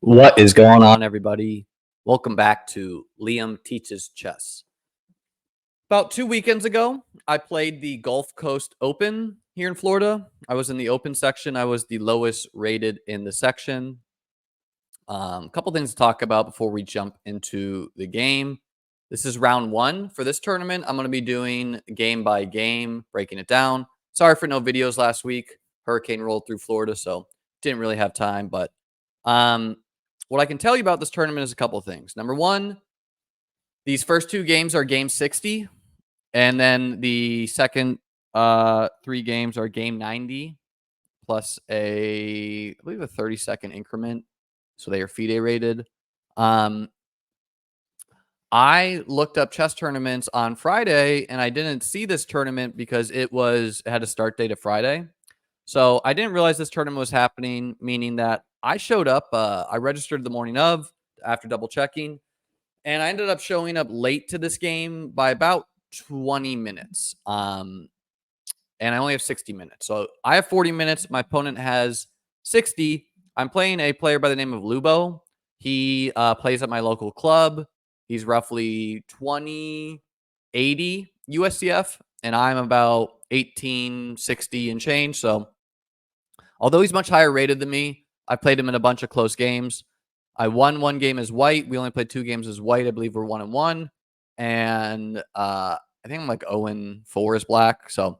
What is going on, everybody? Welcome back to Liam Teaches Chess. About 2 weekends ago, I played the Gulf Coast Open here in Florida. I was in the open section. I was the lowest rated in the section. A couple things to talk about before we jump into the game. This is round one for this tournament. I'm going to be doing game by game, breaking it down. Sorry for no videos last week. Hurricane rolled through Florida, so didn't really have time. But what I can tell you about this tournament is a couple of things. Number one, these first two games are game 60, and then the second three games are game 90 plus I believe a 30-second increment. So they are FIDE rated. I looked up chess tournaments on Friday, and I didn't see this tournament because it had a start date of Friday. So I didn't realize this tournament was happening, meaning that I showed up. I registered the morning of after double checking, and I ended up showing up late to this game by about 20 minutes. And I only have 60 minutes. So I have 40 minutes. My opponent has 60. I'm playing a player by the name of Lubo. He plays at my local club. He's roughly 2080 USCF, and I'm about 1860 and change. So although he's much higher rated than me, I played him in a bunch of close games. I won one game as white. We only played two games as white. I believe we're 1-1. And I think I'm like 0-4 as black. So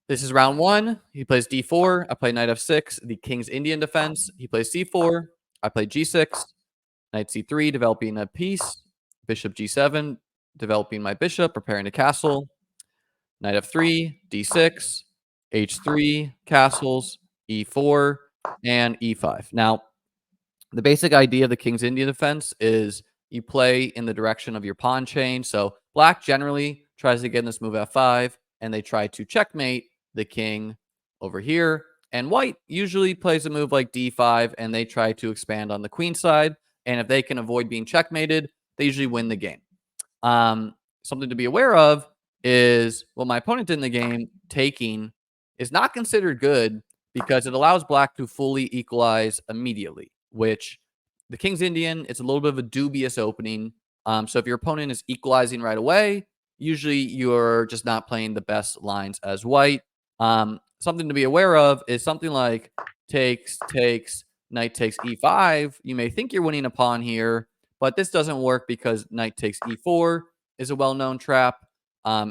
this is round one. He plays d4. I play knight f6, the king's Indian defense. He plays c4. I play g6, knight c3, developing a piece. Bishop g7, developing my bishop, preparing to castle. Knight f3, d6, h3, castles, e4, and e5. Now, the basic idea of the king's Indian defense is you play in the direction of your pawn chain. So black generally tries to get in this move f5, and they try to checkmate the king over here. And white usually plays a move like d5, and they try to expand on the queen side. And if they can avoid being checkmated, they usually win the game. Something to be aware of is what my opponent did in the game, taking, is not considered good because it allows black to fully equalize immediately, which the king's Indian, it's a little bit of a dubious opening. So if your opponent is equalizing right away, usually you're just not playing the best lines as white. Something to be aware of is something like takes, knight takes e5. You may think you're winning a pawn here, but this doesn't work because knight takes e4 is a well-known trap.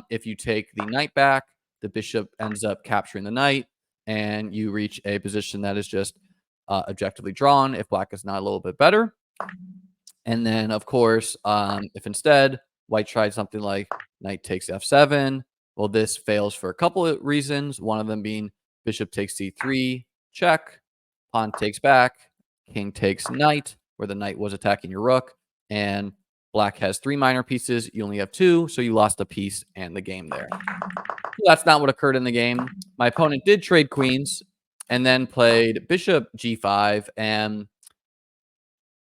If you take the knight back, the bishop ends up capturing the knight, and you reach a position that is just objectively drawn if black is not a little bit better. And then, of course, if instead white tried something like knight takes f7, well, this fails for a couple of reasons. One of them being bishop takes c3, check, pawn takes back, king takes knight, where the knight was attacking your rook, and black has 3 minor pieces. You only have 2, so you lost a piece and the game there. That's not what occurred in the game. My opponent did trade queens and then played bishop g5, and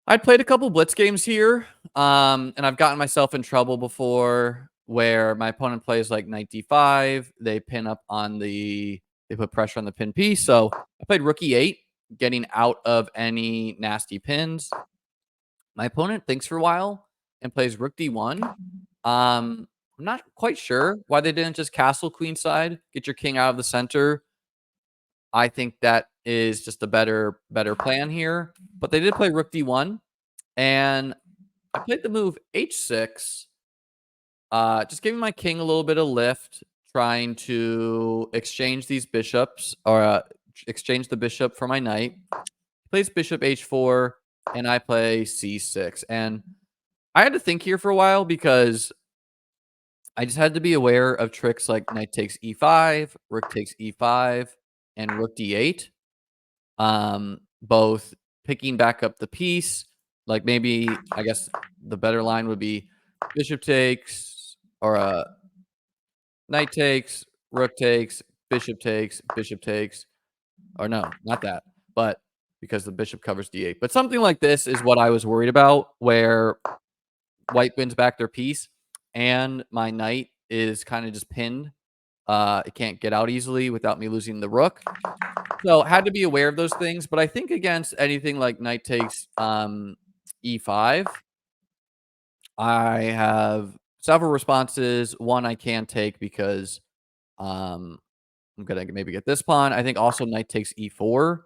I played a couple blitz games here, and I've gotten myself in trouble before where my opponent plays like knight d5. They put pressure on the pin piece. So I played rook e8, getting out of any nasty pins. My opponent thinks for a while and plays rook d1. I'm not quite sure why they didn't just castle queenside, get your king out of the center. I think that is just a better plan here. But they did play rook d1, and I played the move h6, just giving my king a little bit of lift, trying to exchange these bishops, or exchange the bishop for my knight. He plays bishop h4, and I play c6. And I had to think here for a while because I just had to be aware of tricks like knight takes e5, rook takes e5, and rook d8. Both picking back up the piece, like maybe, I guess the better line would be bishop takes, or knight takes, rook takes, bishop takes, or no, not that, but because the bishop covers d8. But something like this is what I was worried about, where white wins back their piece and my knight is kind of just pinned It can't get out easily without me losing the rook. So, had to be aware of those things, but I think against anything like knight takes, e5, I have several responses. One I can take because, um, I'm gonna maybe get this pawn. I think also knight takes e4,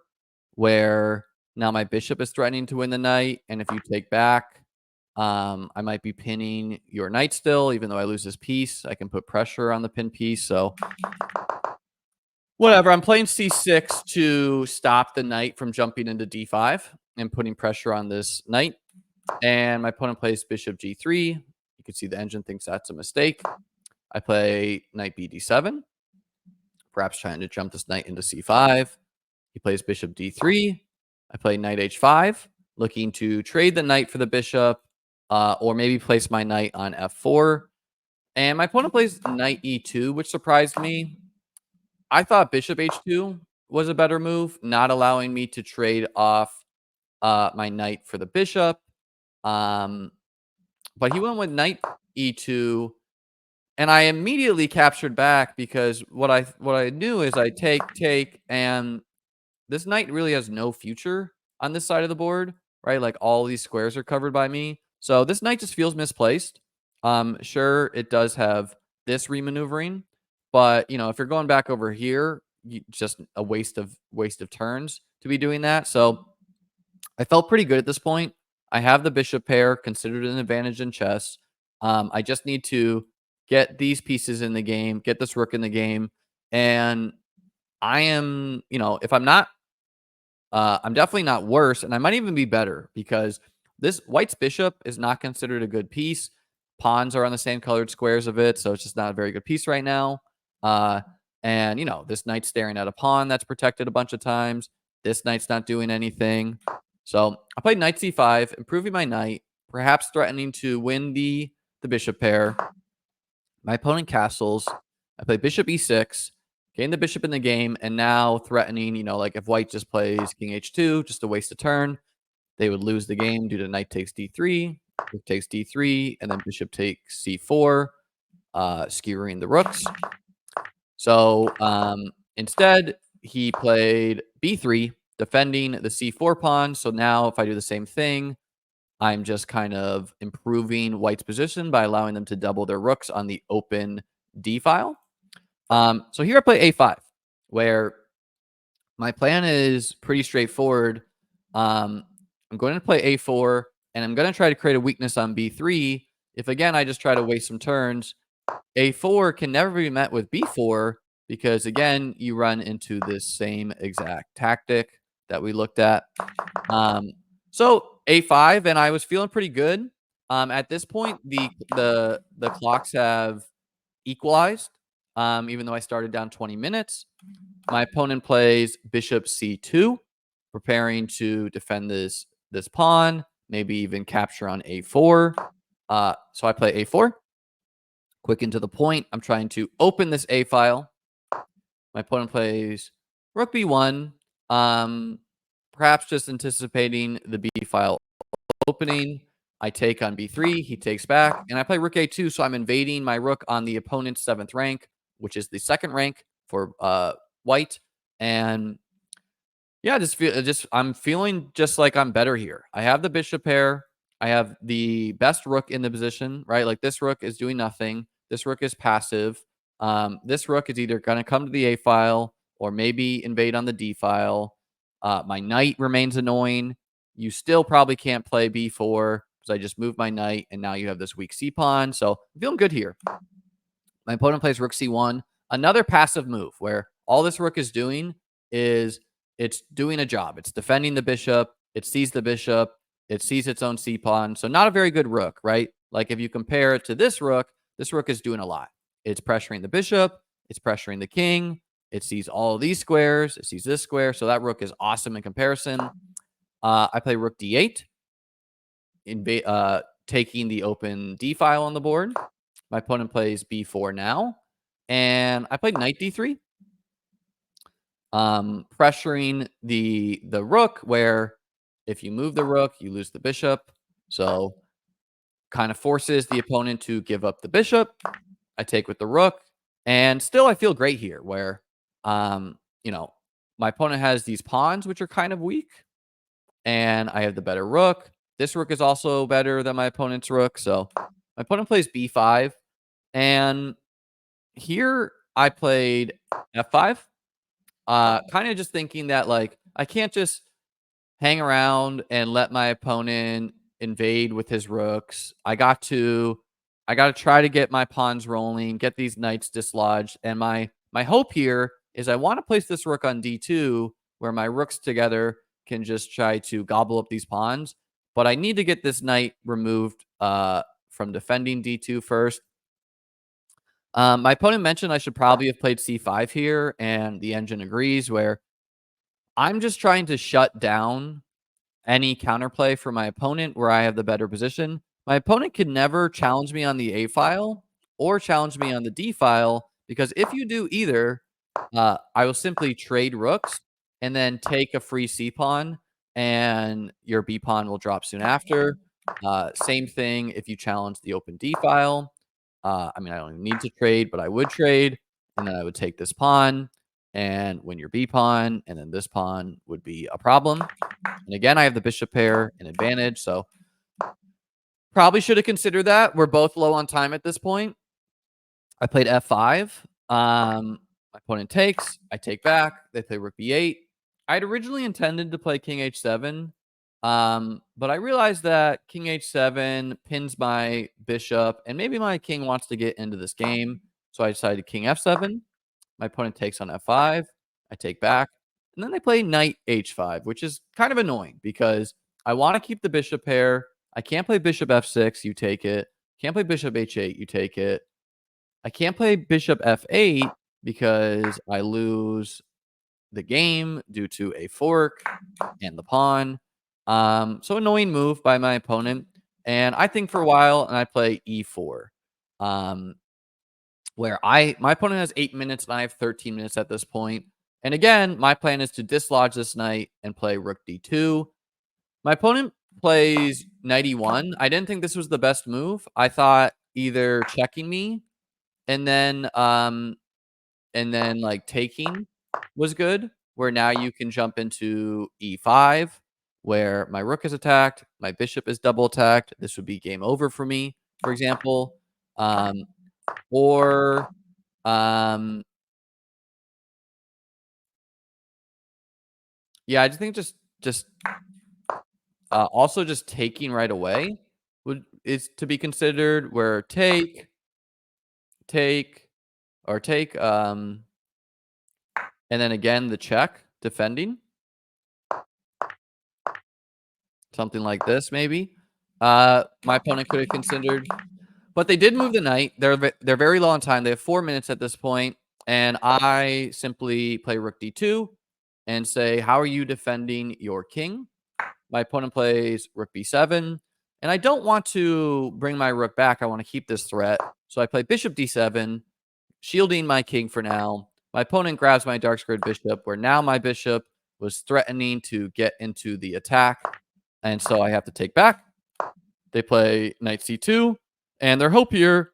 where now my bishop is threatening to win the knight, and if you take back, I might be pinning your knight still, even though I lose this piece. I can put pressure on the pin piece, so whatever. I'm playing c6 to stop the knight from jumping into d5 and putting pressure on this knight. And my opponent plays bishop g3. You can see the engine thinks that's a mistake. I play knight b d7, perhaps trying to jump this knight into c5. He plays bishop d3. I play knight h5, looking to trade the knight for the bishop, or maybe place my knight on f4. And my opponent plays knight e2, which surprised me. I thought bishop h2 was a better move, not allowing me to trade off my knight for the bishop. Um, but he went with knight e2, and I immediately captured back because what I knew is I take, and this knight really has no future on this side of the board, right? Like all these squares are covered by me. So this knight just feels misplaced. Sure, it does have this remaneuvering, but if you're going back over here, just a waste of turns to be doing that. So I felt pretty good at this point. I have the bishop pair considered an advantage in chess. I just need to get these pieces in the game, get this rook in the game, and I am, if I'm not I'm definitely not worse, and I might even be better because this white's bishop is not considered a good piece. Pawns are on the same colored squares of it, so it's just not a very good piece right now. Uh, and this knight's staring at a pawn that's protected a bunch of times. This knight's not doing anything. So I played knight c5, improving my knight, perhaps threatening to win the bishop pair. My opponent castles. I play bishop e6, gain the bishop in the game, and now threatening, like if white just plays king h2, just to waste a turn, they would lose the game due to knight takes d3, rook takes d3, and then bishop takes c4, skewering the rooks. So instead, he played b3, defending the c4 pawn. So now if I do the same thing, I'm just kind of improving white's position by allowing them to double their rooks on the open D file. So here I play A5, where my plan is pretty straightforward. I'm going to play A4, and I'm going to try to create a weakness on B3. If again I just try to waste some turns, A4 can never be met with B4 because again you run into this same exact tactic that we looked at. Um, so A5, and I was feeling pretty good. At this point, the clocks have equalized. Even though I started down 20 minutes, my opponent plays bishop c2, preparing to defend this pawn, maybe even capture on a4. So I play a4. Quick and to the point. I'm trying to open this a file. My opponent plays rook b1. Perhaps just anticipating the b file opening. I take on b3. He takes back, and I play rook a2. So I'm invading my rook on the opponent's 7th rank, which is the 2nd rank for white. And yeah, I'm feeling just like I'm better here. I have the bishop pair. I have the best rook in the position, right? Like this rook is doing nothing. This rook is passive. This rook is either going to come to the A file or maybe invade on the D file. My knight remains annoying. You still probably can't play B4 because I just moved my knight, and now you have this weak C pawn. So I'm feeling good here. My opponent plays rook c1, another passive move where all this rook is doing is it's doing a job. It's defending the bishop. It sees the bishop. It sees its own c pawn. So not a very good rook, right? Like if you compare it to this rook is doing a lot. It's pressuring the bishop. It's pressuring the king. It sees all of these squares. It sees this square. So that rook is awesome in comparison. I play rook d8, taking the open d file on the board. My opponent plays b4 now, and I played knight d3, pressuring the rook. Where if you move the rook, you lose the bishop. So kind of forces the opponent to give up the bishop. I take with the rook, And still, I feel great here where, um, you know, my opponent has these pawns, which are kind of weak, and I have the better rook. This rook is also better than my opponent's rook. So my opponent plays b5. And here I played f5, kind of just thinking that, like, I can't just hang around and let my opponent invade with his rooks. I got to try to get my pawns rolling, get these knights dislodged, and my hope here is I want to place this rook on d2 where my rooks together can just try to gobble up these pawns, but I need to get this knight removed from defending d2 first. My opponent mentioned I should probably have played c5 here, and the engine agrees, where I'm just trying to shut down any counterplay for my opponent where I have the better position. My opponent can never challenge me on the A file or challenge me on the D file, because if you do either, I will simply trade rooks and then take a free C pawn, and your B pawn will drop soon after. Same thing if you challenge the open D file. I mean, I don't even need to trade, but I would trade, and then I would take this pawn and win your B pawn, and then this pawn would be a problem. And again, I have the bishop pair in advantage, so probably should have considered that. We're both low on time at this point. I played f5. My opponent takes. I take back. They play rook b8. I'd originally intended to play king h7, but I realized that king h7 pins my bishop, and maybe my king wants to get into this game. So I decided king f7. My opponent takes on f5. I take back. And then they play knight h5, which is kind of annoying because I want to keep the bishop pair. I can't play bishop f6. You take it. Can't play bishop h8. You take it. I can't play bishop f8 because I lose the game due to a fork and the pawn. So annoying move by my opponent. And I think for a while, and I play e4. Um, where my opponent has 8 minutes and I have 13 minutes at this point. And again, my plan is to dislodge this knight and play rook d2. My opponent plays knight e1. I didn't think this was the best move. I thought either checking me and then like taking was good, where now you can jump into e5 where my rook is attacked, my bishop is double attacked. This would be game over for me, for example. Um, or um Yeah, I just think also just taking right away would is to be considered, where take, or take, and then again the check, defending, something like this maybe. My opponent could have considered, but they did move the knight. They're very low on time. They have 4 minutes at this point, and I simply play rook d2 and say, "How are you defending your king?" My opponent plays rook b7, and I don't want to bring my rook back. I want to keep this threat. So I play bishop d7, shielding my king for now. My opponent grabs my dark squared bishop, where now my bishop was threatening to get into the attack, and so I have to take back. They play knight c2, and their hope here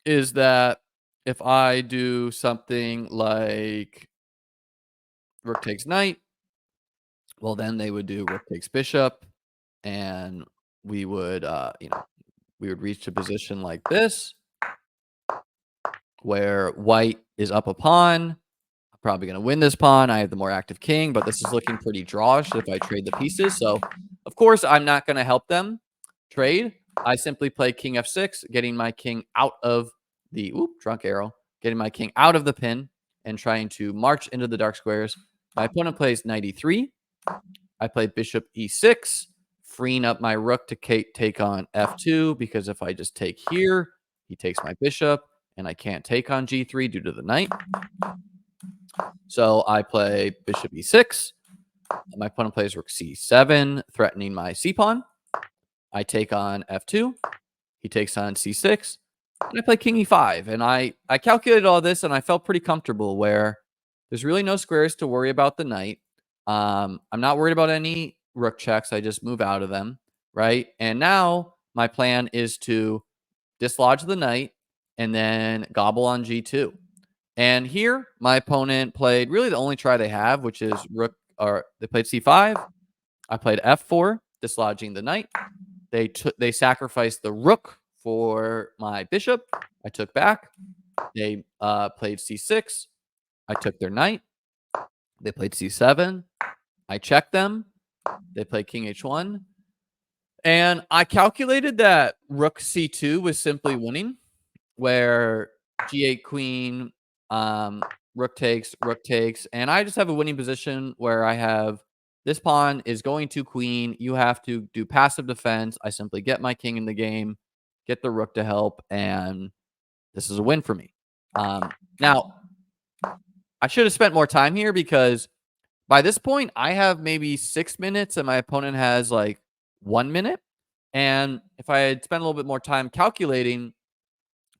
is that if I do something like rook takes knight, well, then they would do rook takes bishop, and we would, we would reach a position like this, where white is up a pawn. I'm probably going to win this pawn. I have the more active king, but this is looking pretty drawish if I trade the pieces. So, of course, I'm not going to help them trade. I simply play king f6, getting my king out of the drunk arrow, getting my king out of the pin and trying to march into the dark squares. My opponent plays knight e3. I play bishop e6, freeing up my rook to take on f2, because if I just take here, he takes my bishop, and I can't take on g3 due to the knight. So I play bishop e6. My opponent plays rook c7, threatening my c-pawn. I take on f2. He takes on c6. And I play king e5. And I calculated all this, and I felt pretty comfortable, where there's really no squares to worry about the knight. I'm not worried about any rook checks. I just move out of them, right? And now my plan is to dislodge the knight and then gobble on G2. And here, my opponent played really the only try they have, which is rook, or they played C5. I played F4, dislodging the knight. They sacrificed the rook for my bishop. I took back. They played C6. I took their knight. They played C7. I checked them. They played King H1. And I calculated that rook C2 was simply winning, where G8 queen, rook takes, and I just have a winning position where I have this pawn is going to queen. You have to do passive defense. I simply get my king in the game, get the rook to help, and this is a win for me. Now, I should have spent more time here because by this point, I have maybe 6 minutes and my opponent has like 1 minute. And if I had spent a little bit more time calculating,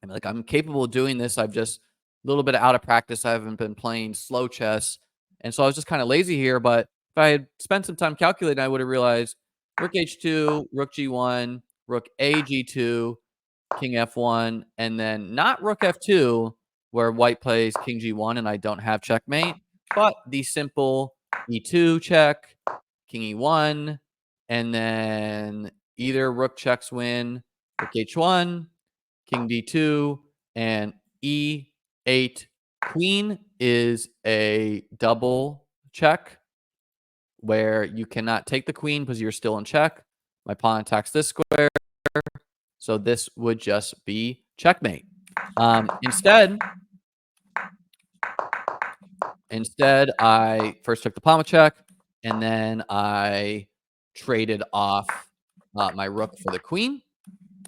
I'm capable of doing this. I've just a little bit out of practice. I haven't been playing slow chess. And so I was just kind of lazy here. But if I had spent some time calculating, I would have realized rook H2, rook G1, rook A G2, king F1, and then not rook F2, where white plays king G1 and I don't have checkmate, but the simple E2 check, king E1, and then either rook checks win, rook H1, king D2, and E8 queen is a double check where you cannot take the queen because you're still in check. My pawn attacks this square, so this would just be checkmate. Instead, I first took the pawn check, and then I traded off my rook for the queen.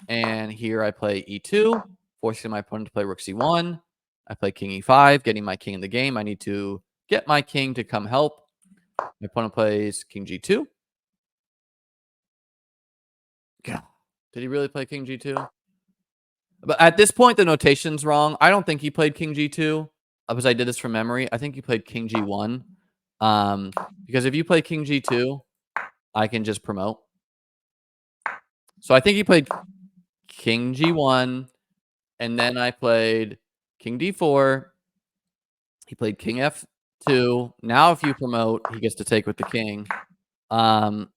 And here I play E2, forcing my opponent to play rook C1. I play king E5, getting my king in the game. I need to get my king to come help. My opponent plays king G2. God, did he really play king G2? But at this point, the notation's wrong. I don't think he played king G2 because I did this from memory. I think he played king G1. Because if you play king G2, I can just promote. So I think he played king G1, and then I played king D4. He played king F2. Now if you promote, he gets to take with the king. And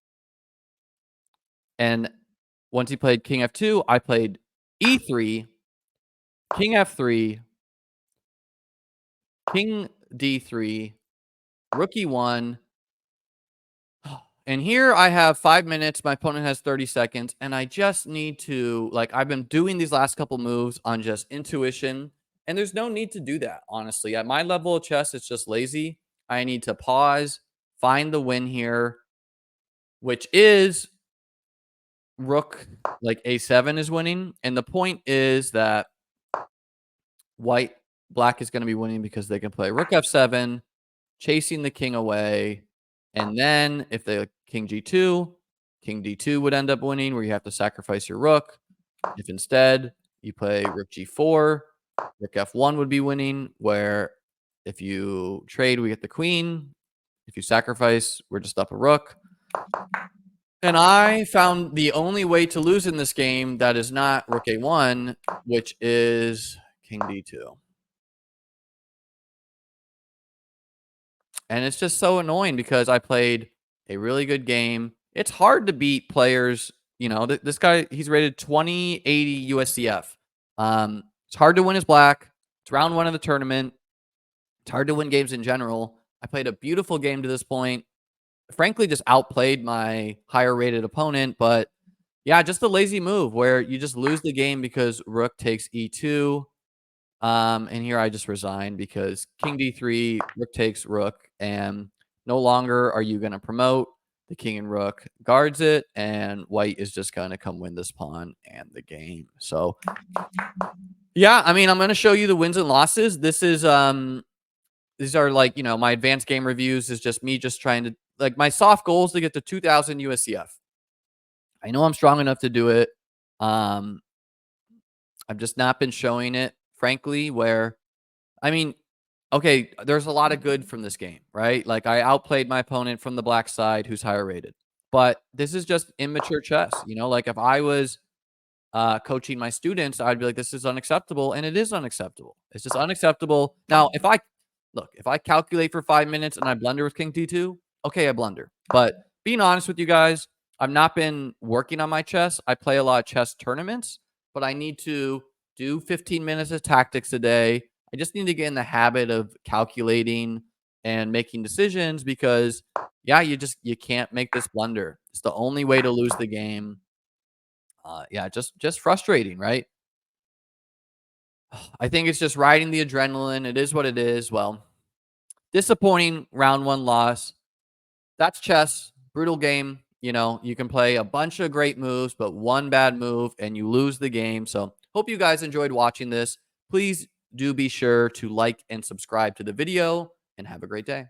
once he played king F2, I played E3, king F3, king D3, rook E1. And here I have 5 minutes. My opponent has 30 seconds. And I just need to, I've been doing these last couple moves on just intuition. And there's no need to do that, honestly. At my level of chess, it's just lazy. I need to pause, find the win here, which is rook, A7 is winning. And the point is that black is going to be winning because they can play rook F7, chasing the king away. And then if they king G2, king D2 would end up winning, where you have to sacrifice your rook. If instead you play rook G4, rook F1 would be winning, where if you trade, we get the queen. If you sacrifice, we're just up a rook. And I found the only way to lose in this game that is not rook A1, which is king D2. And it's just so annoying because I played a really good game. It's hard to beat players. This guy, he's rated 2080 USCF. It's hard to win as black. It's round 1 of the tournament. It's hard to win games in general. I played a beautiful game to this point. Frankly, just outplayed my higher rated opponent. But yeah, just a lazy move where you just lose the game because rook takes E2. And here I just resign because king D3, rook takes rook, and no longer are you going to promote. The king and rook guards it, and white is just going to come win this pawn and the game. So, yeah, I'm going to show you the wins and losses. This is, these are my advanced game reviews is just me just trying to, my soft goal is to get to 2000 USCF. I know I'm strong enough to do it. I've just not been showing it, frankly, where, okay, there's a lot of good from this game, right? I outplayed my opponent from the black side who's higher rated. But this is just immature chess. If I was coaching my students, I'd be like, this is unacceptable. And it is unacceptable. It's just unacceptable. Now, if I calculate for 5 minutes and I blunder with King D2, okay, I blunder. But being honest with you guys, I've not been working on my chess. I play a lot of chess tournaments, but I need to do 15 minutes of tactics a day. I just need to get in the habit of calculating and making decisions because yeah, you can't make this blunder. It's the only way to lose the game. Yeah, just frustrating, right? I think it's just riding the adrenaline. It is what it is. Well, disappointing round one loss. That's chess. Brutal game. You know, you can play a bunch of great moves, but one bad move and you lose the game. So, hope you guys enjoyed watching this. Please do be sure to like and subscribe to the video and have a great day.